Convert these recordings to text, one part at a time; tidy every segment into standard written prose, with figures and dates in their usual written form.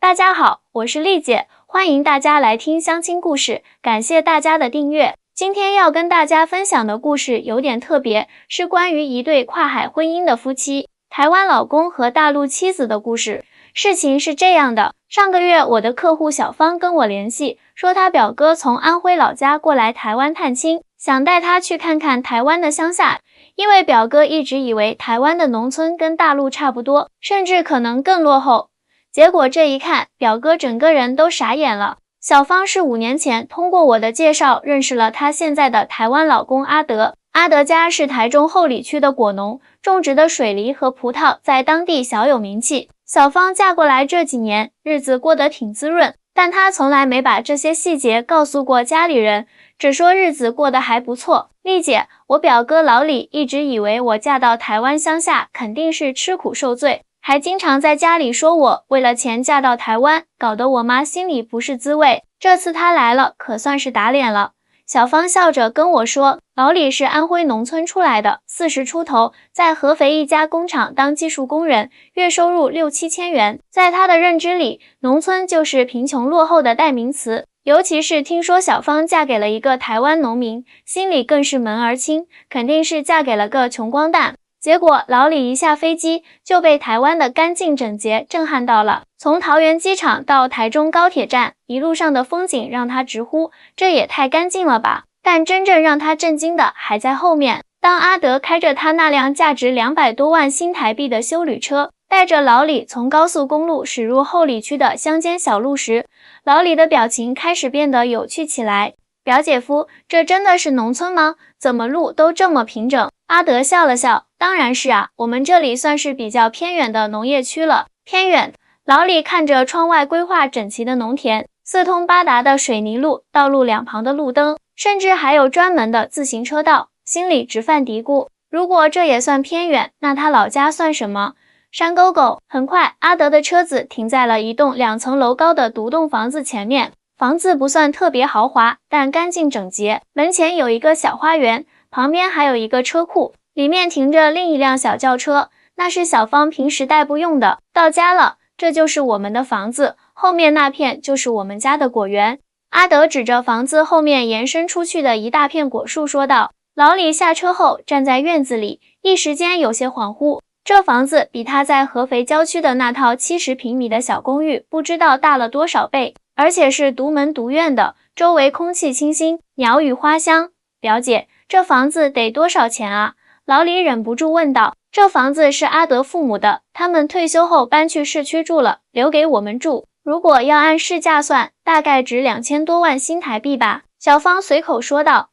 大家好，我是丽姐，欢迎大家来听相亲故事，感谢大家的订阅。今天要跟大家分享的故事有点特别，是关于一对跨海婚姻的夫妻，台湾老公和大陆妻子的故事。事情是这样的，上个月我的客户小芳跟我联系，说他表哥从安徽老家过来台湾探亲，想带他去看看台湾的乡下，因为表哥一直以为台湾的农村跟大陆差不多，甚至可能更落后。结果这一看，表哥整个人都傻眼了。小芳是5年前通过我的介绍认识了她现在的台湾老公阿德。阿德家是台中后里区的果农，种植的水梨和葡萄在当地小有名气。小芳嫁过来这几年，日子过得挺滋润，但她从来没把这些细节告诉过家里人，只说日子过得还不错。丽姐，我表哥老李一直以为我嫁到台湾乡下肯定是吃苦受罪，还经常在家里说我为了钱嫁到台湾，搞得我妈心里不是滋味。这次他来了，可算是打脸了。小芳笑着跟我说，老李是安徽农村出来的，40出头，在合肥一家工厂当技术工人，月收入6、7千元。在他的认知里，农村就是贫穷落后的代名词，尤其是听说小芳嫁给了一个台湾农民，心里更是门儿清，肯定是嫁给了个穷光蛋。结果老李一下飞机就被台湾的干净整洁震撼到了，从桃园机场到台中高铁站，一路上的风景让他直呼这也太干净了吧。但真正让他震惊的还在后面，当阿德开着他那辆价值200多万新台币的休旅车，带着老李从高速公路驶入后里区的乡间小路时，老李的表情开始变得有趣起来。表姐夫，这真的是农村吗？怎么路都这么平整？阿德笑了笑，当然是啊，我们这里算是比较偏远的农业区了。偏远？老李看着窗外规划整齐的农田，四通八达的水泥路，道路两旁的路灯，甚至还有专门的自行车道，心里直犯嘀咕，如果这也算偏远，那他老家算什么？山沟沟。很快，阿德的车子停在了一栋2层楼高的独栋房子前面。房子不算特别豪华，但干净整洁，门前有一个小花园，旁边还有一个车库，里面停着另一辆小轿车，那是小芳平时代步用的。到家了，这就是我们的房子，后面那片就是我们家的果园。阿德指着房子后面延伸出去的一大片果树说道。老李下车后站在院子里，一时间有些恍惚，这房子比他在合肥郊区的那套70平米的小公寓不知道大了多少倍，而且是独门独院的，周围空气清新，鸟语花香。表姐，这房子得多少钱啊？老李忍不住问道。这房子是阿德父母的，他们退休后搬去市区住了，留给我们住。如果要按市价算，大概值2000多万新台币吧。小芳随口说道。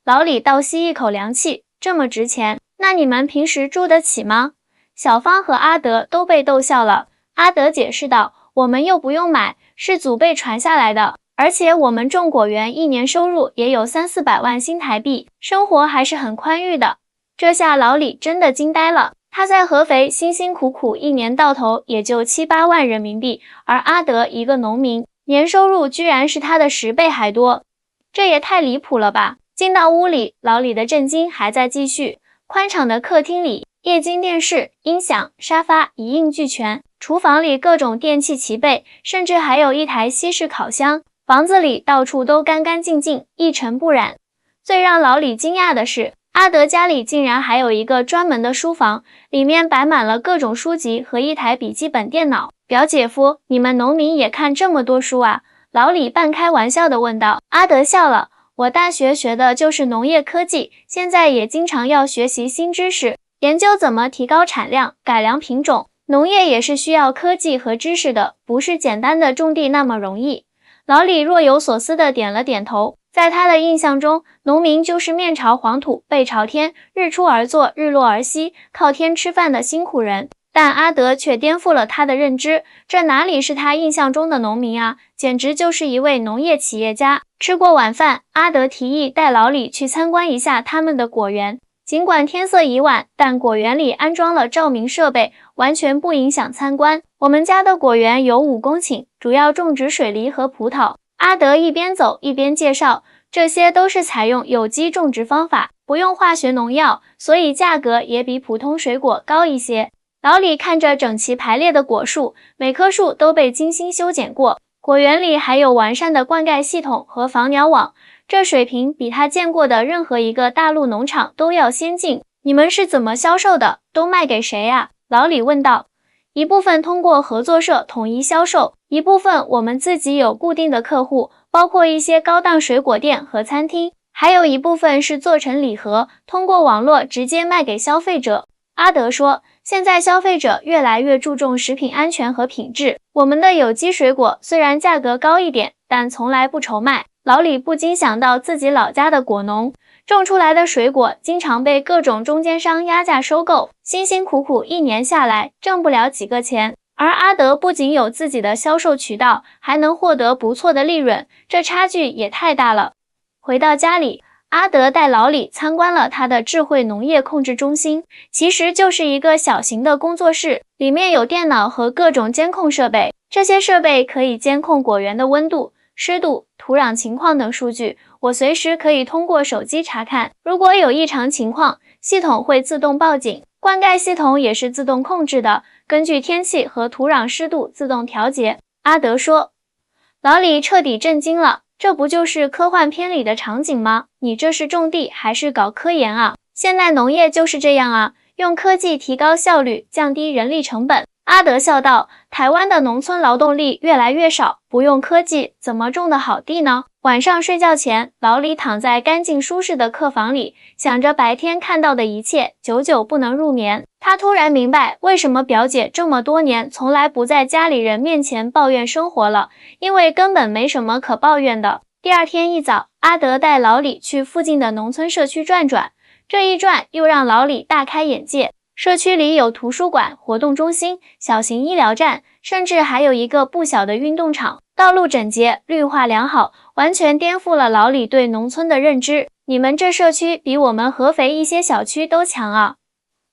老李倒吸一口凉气，这么值钱，那你们平时住得起吗？小芳和阿德都被逗笑了。阿德解释道，我们又不用买，是祖辈传下来的，而且我们种果园一年收入也有3、400万新台币，生活还是很宽裕的。这下老李真的惊呆了，他在合肥辛辛苦苦一年到头也就7、8万人民币，而阿德一个农民，年收入居然是他的10倍还多，这也太离谱了吧。进到屋里，老李的震惊还在继续。宽敞的客厅里，液晶电视、音响、沙发一应俱全，厨房里各种电器齐备，甚至还有一台西式烤箱。房子里到处都干干净净，一尘不染。最让老李惊讶的是，阿德家里竟然还有一个专门的书房，里面摆满了各种书籍和一台笔记本电脑。表姐夫，你们农民也看这么多书啊？老李半开玩笑地问道。阿德笑了，我大学学的就是农业科技，现在也经常要学习新知识，研究怎么提高产量，改良品种。农业也是需要科技和知识的，不是简单的种地那么容易。老李若有所思地点了点头。在他的印象中，农民就是面朝黄土背朝天，日出而作日落而息，靠天吃饭的辛苦人。但阿德却颠覆了他的认知，这哪里是他印象中的农民啊，简直就是一位农业企业家。吃过晚饭，阿德提议带老李去参观一下他们的果园。尽管天色已晚，但果园里安装了照明设备，完全不影响参观。我们家的果园有5公顷，主要种植水梨和葡萄。阿德一边走一边介绍，这些都是采用有机种植方法，不用化学农药，所以价格也比普通水果高一些。老李看着整齐排列的果树，每棵树都被精心修剪过，果园里还有完善的灌溉系统和防鸟网，这水平比他见过的任何一个大陆农场都要先进。你们是怎么销售的？都卖给谁啊？老李问道。一部分通过合作社统一销售，一部分我们自己有固定的客户，包括一些高档水果店和餐厅，还有一部分是做成礼盒，通过网络直接卖给消费者。阿德说，现在消费者越来越注重食品安全和品质，我们的有机水果虽然价格高一点，但从来不愁卖。老李不禁想到自己老家的果农，种出来的水果经常被各种中间商压价收购，辛辛苦苦一年下来挣不了几个钱。而阿德不仅有自己的销售渠道，还能获得不错的利润，这差距也太大了。回到家里，阿德带老李参观了他的智慧农业控制中心，其实就是一个小型的工作室，里面有电脑和各种监控设备，这些设备可以监控果园的温度、湿度、土壤情况等数据，我随时可以通过手机查看，如果有异常情况，系统会自动报警。灌溉系统也是自动控制的，根据天气和土壤湿度自动调节。阿德说。老李彻底震惊了，这不就是科幻片里的场景吗？你这是种地还是搞科研啊？现在农业就是这样啊，用科技提高效率，降低人力成本。阿德笑道，台湾的农村劳动力越来越少，不用科技怎么种得好地呢？晚上睡觉前，老李躺在干净舒适的客房里，想着白天看到的一切，久久不能入眠。他突然明白为什么表姐这么多年从来不在家里人面前抱怨生活了，因为根本没什么可抱怨的。第二天一早，阿德带老李去附近的农村社区转转，这一转又让老李大开眼界。社区里有图书馆、活动中心、小型医疗站，甚至还有一个不小的运动场。道路整洁，绿化良好，完全颠覆了老李对农村的认知。你们这社区比我们合肥一些小区都强啊！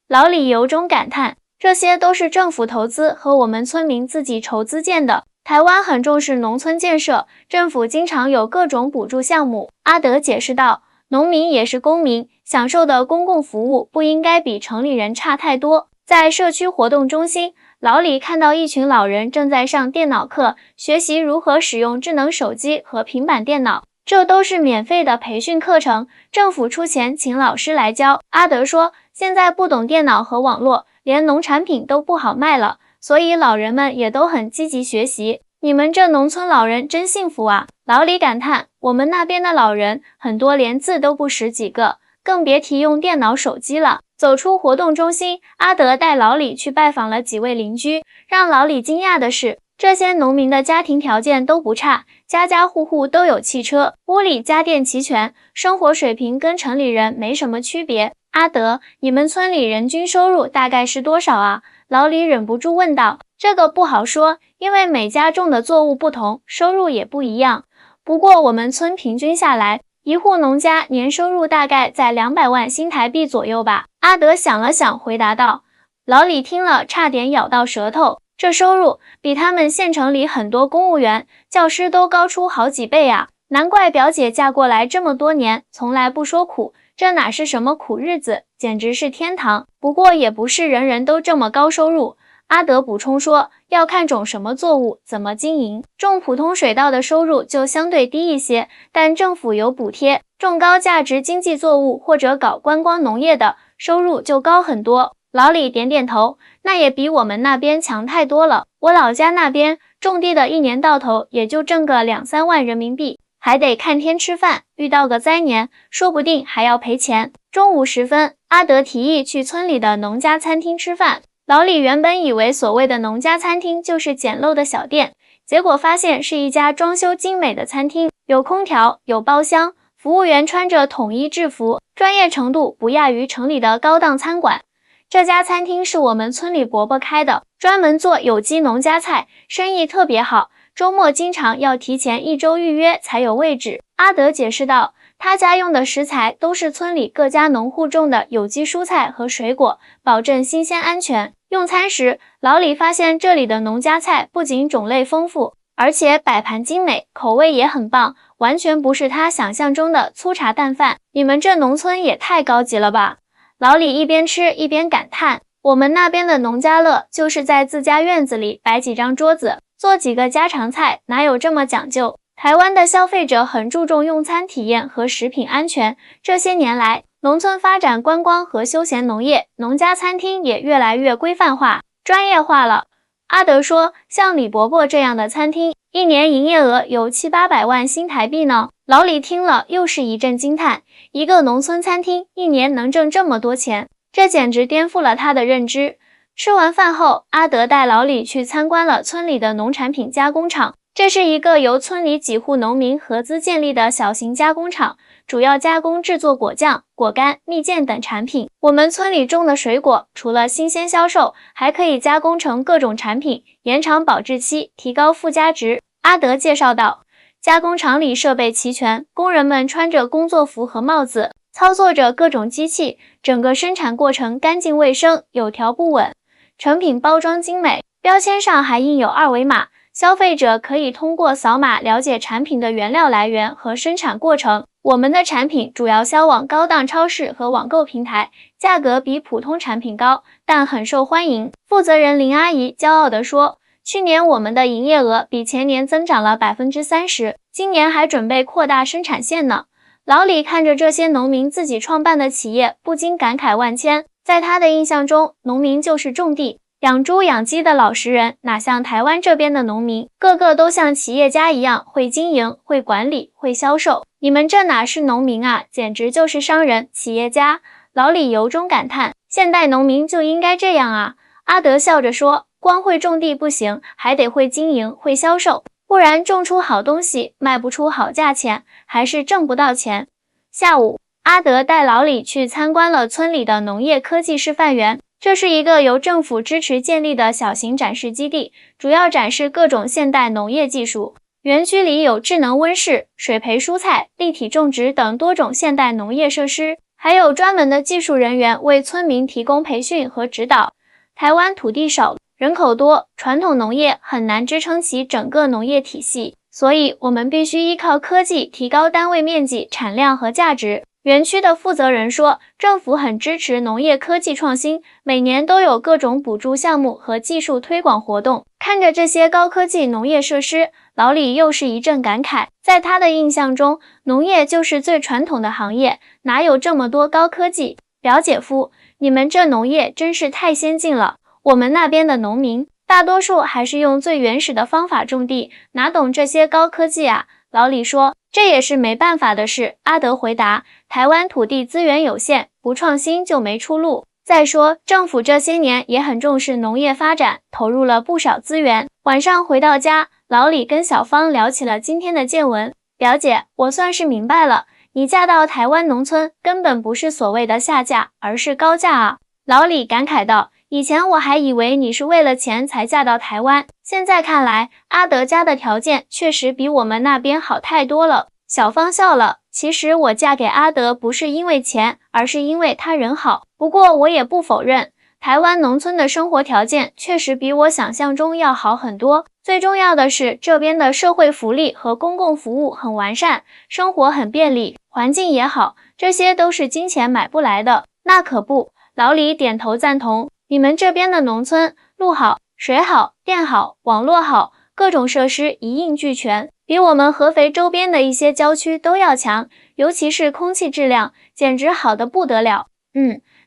老李由衷感叹，这些都是政府投资和我们村民自己筹资建的。台湾很重视农村建设，政府经常有各种补助项目。阿德解释道，农民也是公民，享受的公共服务不应该比城里人差太多。在社区活动中心，老李看到一群老人正在上电脑课，学习如何使用智能手机和平板电脑。这都是免费的培训课程，政府出钱请老师来教。阿德说，现在不懂电脑和网络，连农产品都不好卖了，所以老人们也都很积极学习。你们这农村老人真幸福啊！老李感叹，我们那边的老人很多连字都不识几个，更别提用电脑手机了。走出活动中心，阿德带老李去拜访了几位邻居。让老李惊讶的是，这些农民的家庭条件都不差，家家户户都有汽车，屋里家电齐全，生活水平跟城里人没什么区别。阿德，你们村里人均收入大概是多少啊？老李忍不住问道。这个不好说，因为每家种的作物不同，收入也不一样。不过我们村平均下来，一户农家年收入大概在200万新台币左右吧。阿德想了想，回答道。老李听了差点咬到舌头，这收入比他们县城里很多公务员、教师都高出好几倍啊！难怪表姐嫁过来这么多年，从来不说苦，这哪是什么苦日子，简直是天堂。不过也不是人人都这么高收入。阿德补充说，要看种什么作物，怎么经营。种普通水稻的收入就相对低一些，但政府有补贴。种高价值经济作物或者搞观光农业的，收入就高很多。老李点点头，那也比我们那边强太多了。我老家那边种地的一年到头也就挣个2-3万人民币，还得看天吃饭，遇到个灾年，说不定还要赔钱。中午时分，阿德提议去村里的农家餐厅吃饭。老李原本以为所谓的农家餐厅就是简陋的小店，结果发现是一家装修精美的餐厅，有空调，有包厢，服务员穿着统一制服，专业程度不亚于城里的高档餐馆。这家餐厅是我们村里伯伯开的，专门做有机农家菜，生意特别好，周末经常要提前1周预约才有位置。阿德解释道，他家用的食材都是村里各家农户种的有机蔬菜和水果，保证新鲜安全。用餐时，老李发现这里的农家菜不仅种类丰富，而且摆盘精美，口味也很棒，完全不是他想象中的粗茶淡饭。你们这农村也太高级了吧！老李一边吃一边感叹，我们那边的农家乐就是在自家院子里摆几张桌子，做几个家常菜，哪有这么讲究？台湾的消费者很注重用餐体验和食品安全，这些年来，农村发展观光和休闲农业，农家餐厅也越来越规范化、专业化了。阿德说，像李伯伯这样的餐厅，一年营业额有700-800万新台币呢。老李听了又是一阵惊叹，一个农村餐厅一年能挣这么多钱，这简直颠覆了他的认知。吃完饭后，阿德带老李去参观了村里的农产品加工厂。这是一个由村里几户农民合资建立的小型加工厂，主要加工制作果酱、果干、蜜饯等产品。我们村里种的水果，除了新鲜销售，还可以加工成各种产品，延长保质期，提高附加值。阿德介绍道，加工厂里设备齐全，工人们穿着工作服和帽子，操作着各种机器，整个生产过程干净卫生，有条不紊。成品包装精美，标签上还印有2维码。消费者可以通过扫码了解产品的原料来源和生产过程。我们的产品主要销往高档超市和网购平台，价格比普通产品高，但很受欢迎。负责人林阿姨骄傲地说，去年我们的营业额比前年增长了30%，今年还准备扩大生产线呢。老李看着这些农民自己创办的企业，不禁感慨万千。在他的印象中，农民就是种地养猪养鸡的老实人，哪像台湾这边的农民，个个都像企业家一样，会经营、会管理、会销售。你们这哪是农民啊，简直就是商人、企业家。老李由衷感叹，现代农民就应该这样啊。阿德笑着说，光会种地不行，还得会经营、会销售，不然种出好东西，卖不出好价钱，还是挣不到钱。下午，阿德带老李去参观了村里的农业科技示范园。这是一个由政府支持建立的小型展示基地，主要展示各种现代农业技术。园区里有智能温室、水培蔬菜、立体种植等多种现代农业设施，还有专门的技术人员为村民提供培训和指导。台湾土地少，人口多，传统农业很难支撑起整个农业体系，所以我们必须依靠科技提高单位面积、产量和价值。园区的负责人说，政府很支持农业科技创新，每年都有各种补助项目和技术推广活动。看着这些高科技农业设施，老李又是一阵感慨。在他的印象中，农业就是最传统的行业，哪有这么多高科技？表姐夫，你们这农业真是太先进了。我们那边的农民，大多数还是用最原始的方法种地，哪懂这些高科技啊？老李说，这也是没办法的事。阿德回答，台湾土地资源有限，不创新就没出路。再说，政府这些年也很重视农业发展，投入了不少资源。晚上回到家，老李跟小芳聊起了今天的见闻。表姐，我算是明白了，你嫁到台湾农村，根本不是所谓的下嫁，而是高嫁啊。老李感慨道，以前我还以为你是为了钱才嫁到台湾，现在看来，阿德家的条件确实比我们那边好太多了。小芳笑了，其实我嫁给阿德不是因为钱，而是因为他人好。不过我也不否认，台湾农村的生活条件确实比我想象中要好很多。最重要的是，这边的社会福利和公共服务很完善，生活很便利，环境也好，这些都是金钱买不来的。那可不，老李点头赞同。你们这边的农村，路好、水好、电好、网络好，各种设施一应俱全，比我们合肥周边的一些郊区都要强，尤其是空气质量，简直好得不得了。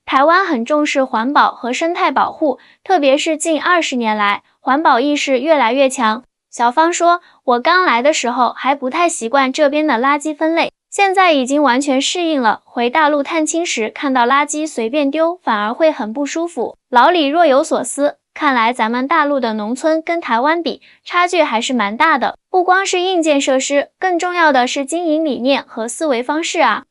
台湾很重视环保和生态保护，特别是近20年来，环保意识越来越强。小芳说，我刚来的时候还不太习惯这边的垃圾分类，现在已经完全适应了。回大陆探亲时，看到垃圾随便丢，反而会很不舒服。老李若有所思，看来咱们大陆的农村跟台湾比，差距还是蛮大的。不光是硬件设施，更重要的是经营理念和思维方式啊。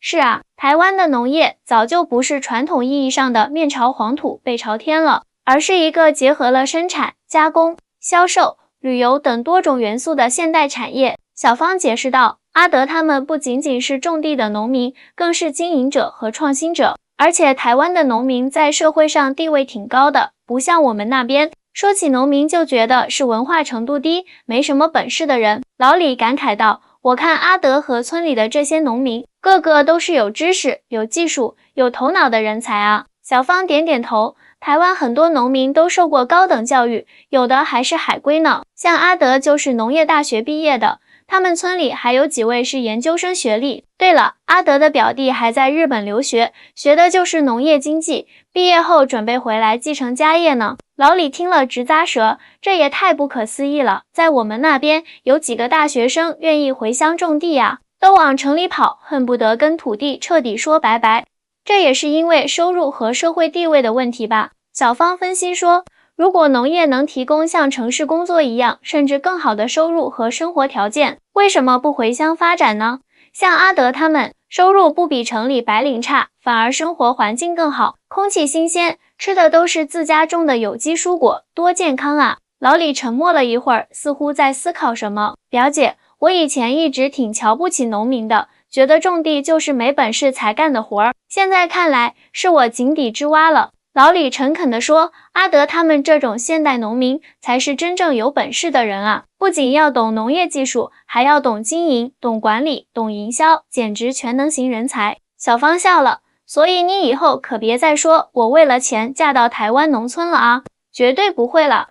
是啊，台湾的农业早就不是传统意义上的面朝黄土背朝天了，而是一个结合了生产、加工、销售、旅游等多种元素的现代产业。小芳解释道，阿德他们不仅仅是种地的农民，更是经营者和创新者，而且台湾的农民在社会上地位挺高的，不像我们那边，说起农民就觉得是文化程度低、没什么本事的人。老李感慨道，我看阿德和村里的这些农民，个个都是有知识、有技术、有头脑的人才啊。小芳点点头，台湾很多农民都受过高等教育，有的还是海归呢。像阿德就是农业大学毕业的，他们村里还有几位是研究生学历。对了，阿德的表弟还在日本留学，学的就是农业经济，毕业后准备回来继承家业呢。老李听了直咂舌，这也太不可思议了。在我们那边有几个大学生愿意回乡种地呀，都往城里跑，恨不得跟土地彻底说拜拜。这也是因为收入和社会地位的问题吧。小芳分析说，如果农业能提供像城市工作一样，甚至更好的收入和生活条件，为什么不回乡发展呢？像阿德他们，收入不比城里白领差，反而生活环境更好，空气新鲜，吃的都是自家种的有机蔬果，多健康啊！老李沉默了一会儿，似乎在思考什么。表姐，我以前一直挺瞧不起农民的，觉得种地就是没本事才干的活儿，现在看来是我井底之蛙了。老李诚恳地说，阿德他们这种现代农民才是真正有本事的人啊，不仅要懂农业技术，还要懂经营、懂管理、懂营销，简直全能型人才。小芳笑了，所以你以后可别再说我为了钱嫁到台湾农村了啊，绝对不会了。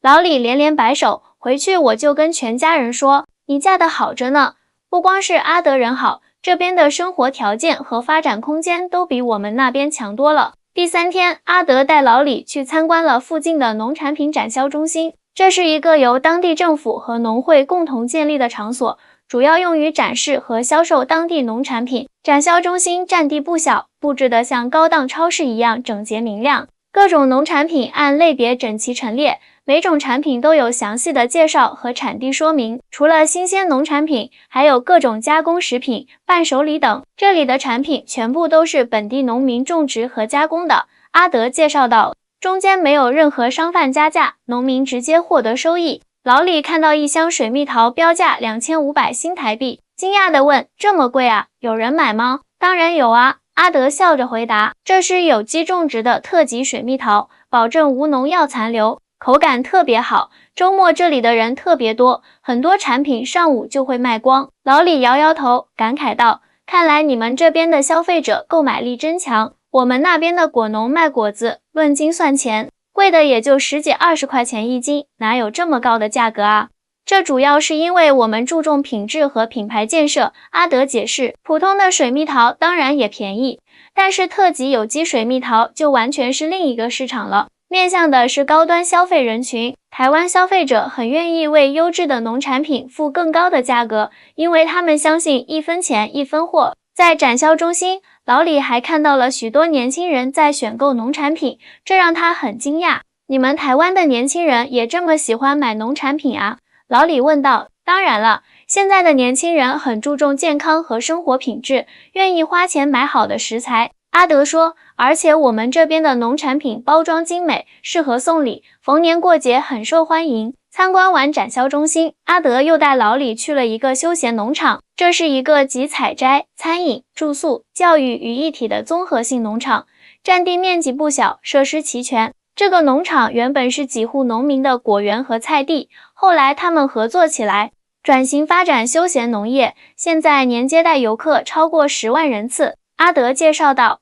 老李连连摆手，回去我就跟全家人说，你嫁得好着呢，不光是阿德人好，这边的生活条件和发展空间都比我们那边强多了。第3天，阿德带老李去参观了附近的农产品展销中心。这是一个由当地政府和农会共同建立的场所，主要用于展示和销售当地农产品。展销中心占地不小，布置得像高档超市一样整洁明亮，各种农产品按类别整齐陈列，每种产品都有详细的介绍和产地说明。除了新鲜农产品，还有各种加工食品、伴手礼等。这里的产品全部都是本地农民种植和加工的。阿德介绍道，中间没有任何商贩加价，农民直接获得收益。老李看到一箱水蜜桃标价2500新台币，惊讶地问，这么贵啊，有人买吗？当然有啊，阿德笑着回答，这是有机种植的特级水蜜桃，保证无农药残留，口感特别好，周末这里的人特别多，很多产品上午就会卖光。老李摇摇头，感慨道，看来你们这边的消费者购买力真强，我们那边的果农卖果子，论斤算钱，贵的也就10几20块钱一斤，哪有这么高的价格啊？这主要是因为我们注重品质和品牌建设，阿德解释，普通的水蜜桃当然也便宜，但是特级有机水蜜桃就完全是另一个市场了，面向的是高端消费人群。台湾消费者很愿意为优质的农产品付更高的价格，因为他们相信1分钱1分货。在展销中心，老李还看到了许多年轻人在选购农产品，这让他很惊讶。你们台湾的年轻人也这么喜欢买农产品啊？老李问道。当然了，现在的年轻人很注重健康和生活品质，愿意花钱买好的食材。阿德说，而且我们这边的农产品包装精美，适合送礼，逢年过节很受欢迎。参观完展销中心，阿德又带老李去了一个休闲农场，这是一个集采摘、餐饮、住宿、教育于一体的综合性农场，占地面积不小，设施齐全。这个农场原本是几户农民的果园和菜地，后来他们合作起来，转型发展休闲农业，现在年接待游客超过10万人次。阿德介绍道，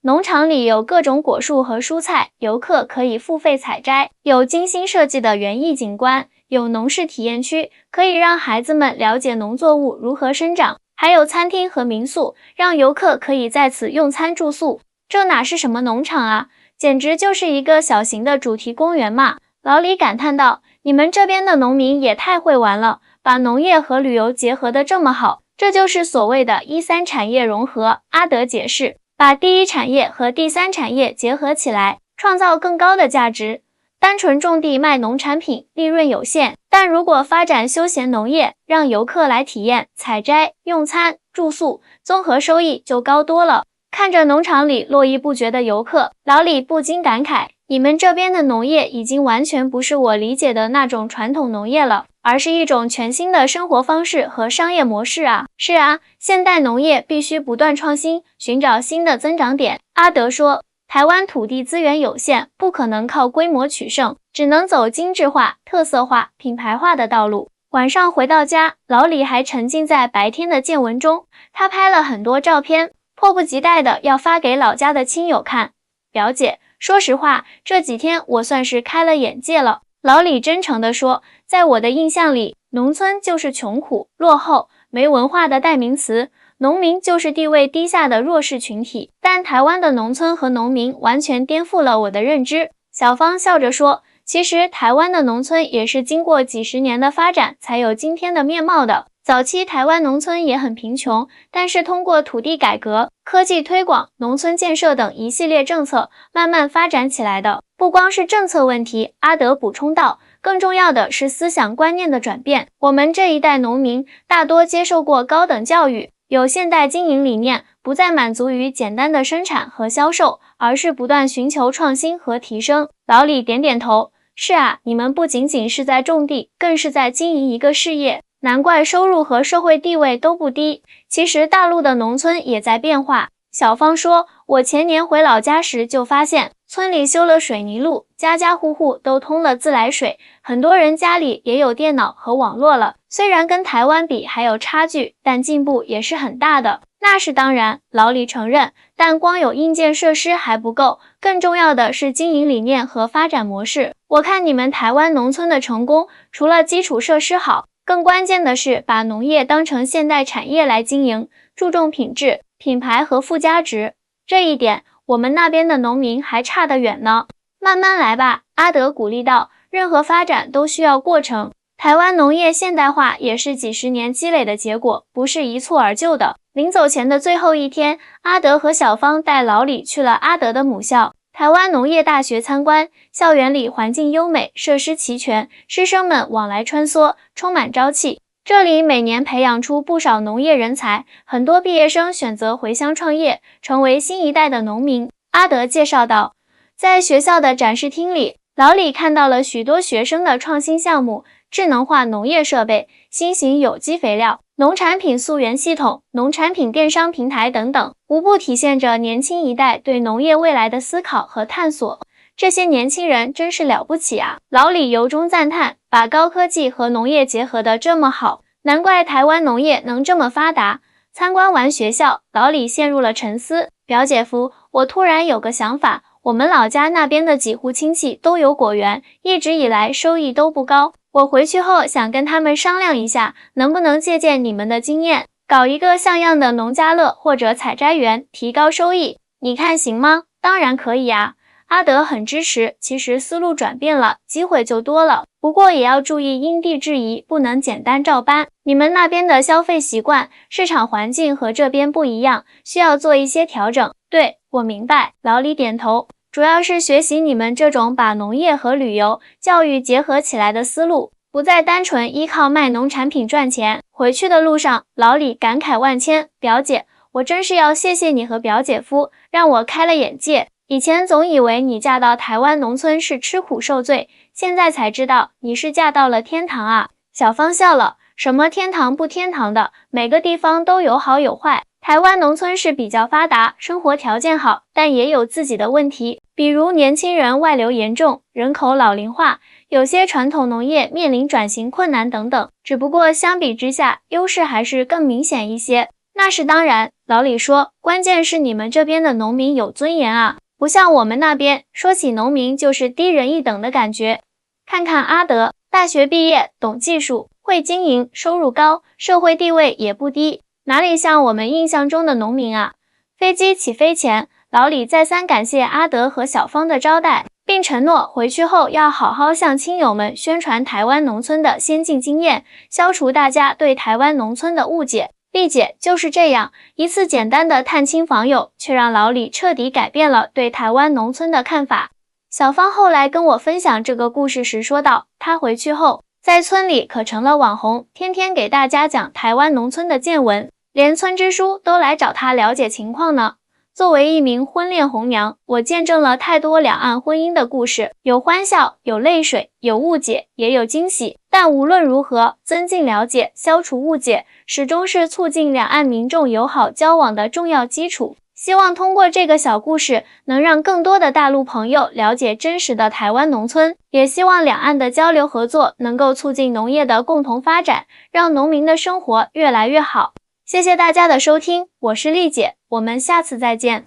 农场里有各种果树和蔬菜，游客可以付费采摘，有精心设计的园艺景观，有农事体验区，可以让孩子们了解农作物如何生长，还有餐厅和民宿，让游客可以在此用餐住宿。这哪是什么农场啊，简直就是一个小型的主题公园嘛。老李感叹道，你们这边的农民也太会玩了，把农业和旅游结合得这么好，这就是所谓的1、3产业融合。阿德解释，把第一产业和第3产业结合起来，创造更高的价值。单纯种地卖农产品，利润有限，但如果发展休闲农业，让游客来体验、采摘、用餐、住宿，综合收益就高多了。看着农场里络绎不绝的游客，老李不禁感慨，你们这边的农业已经完全不是我理解的那种传统农业了，而是一种全新的生活方式和商业模式啊。是啊，现代农业必须不断创新，寻找新的增长点。阿德说，台湾土地资源有限，不可能靠规模取胜，只能走精致化、特色化、品牌化的道路。晚上回到家，老李还沉浸在白天的见闻中，他拍了很多照片，迫不及待的要发给老家的亲友看。表姐，说实话，这几天我算是开了眼界了。老李真诚地说，在我的印象里，农村就是穷苦、落后、没文化的代名词，农民就是地位低下的弱势群体。但台湾的农村和农民完全颠覆了我的认知。小芳笑着说，其实台湾的农村也是经过几十年的发展才有今天的面貌的。早期台湾农村也很贫穷，但是通过土地改革、科技推广、农村建设等一系列政策，慢慢发展起来的。不光是政策问题，阿德补充道，更重要的是思想观念的转变。我们这一代农民大多接受过高等教育，有现代经营理念，不再满足于简单的生产和销售，而是不断寻求创新和提升。老李点点头，是啊，你们不仅仅是在种地，更是在经营一个事业。难怪收入和社会地位都不低。其实大陆的农村也在变化。小芳说，我前年回老家时就发现，村里修了水泥路，家家户户都通了自来水，很多人家里也有电脑和网络了。虽然跟台湾比还有差距，但进步也是很大的。那是当然，老李承认，但光有硬件设施还不够，更重要的是经营理念和发展模式。我看你们台湾农村的成功，除了基础设施好，更关键的是把农业当成现代产业来经营，注重品质、品牌和附加值。这一点，我们那边的农民还差得远呢。慢慢来吧，阿德鼓励道，任何发展都需要过程。台湾农业现代化也是几十年积累的结果，不是一蹴而就的。临走前的最后一天，阿德和小芳带老李去了阿德的母校台湾农业大学参观，校园里环境优美，设施齐全，师生们往来穿梭，充满朝气。这里每年培养出不少农业人才，很多毕业生选择回乡创业，成为新一代的农民。阿德介绍道，在学校的展示厅里，老李看到了许多学生的创新项目，智能化农业设备、新型有机肥料、农产品溯源系统、农产品电商平台等等，无不体现着年轻一代对农业未来的思考和探索。这些年轻人真是了不起啊！老李由衷赞叹，把高科技和农业结合得这么好，难怪台湾农业能这么发达。参观完学校，老李陷入了沉思。表姐夫，我突然有个想法，我们老家那边的几户亲戚都有果园，一直以来收益都不高。我回去后想跟他们商量一下，能不能借鉴你们的经验，搞一个像样的农家乐或者采摘园，提高收益。你看行吗？当然可以啊。阿德很支持，其实思路转变了，机会就多了。不过也要注意因地制宜，不能简单照搬。你们那边的消费习惯、市场环境和这边不一样，需要做一些调整。对，我明白。老李点头，主要是学习你们这种把农业和旅游、教育结合起来的思路，不再单纯依靠卖农产品赚钱。回去的路上，老李感慨万千，表姐，我真是要谢谢你和表姐夫，让我开了眼界。以前总以为你嫁到台湾农村是吃苦受罪，现在才知道你是嫁到了天堂啊。小芳笑了，什么天堂不天堂的，每个地方都有好有坏。台湾农村是比较发达，生活条件好，但也有自己的问题，比如年轻人外流严重，人口老龄化，有些传统农业面临转型困难等等。只不过相比之下，优势还是更明显一些。那是当然，老李说，关键是你们这边的农民有尊严啊。不像我们那边，说起农民就是低人一等的感觉。看看阿德，大学毕业，懂技术，会经营，收入高，社会地位也不低，哪里像我们印象中的农民啊？飞机起飞前，老李再三感谢阿德和小芳的招待，并承诺回去后要好好向亲友们宣传台湾农村的先进经验，消除大家对台湾农村的误解。丽姐就是这样，一次简单的探亲访友，却让老李彻底改变了对台湾农村的看法。小芳后来跟我分享这个故事时说道，她回去后，在村里可成了网红，天天给大家讲台湾农村的见闻，连村支书都来找她了解情况呢。作为一名婚恋红娘，我见证了太多两岸婚姻的故事，有欢笑，有泪水，有误解，也有惊喜。但无论如何，增进了解，消除误解，始终是促进两岸民众友好交往的重要基础。希望通过这个小故事，能让更多的大陆朋友了解真实的台湾农村，也希望两岸的交流合作能够促进农业的共同发展，让农民的生活越来越好。谢谢大家的收听，我是丽姐，我们下次再见。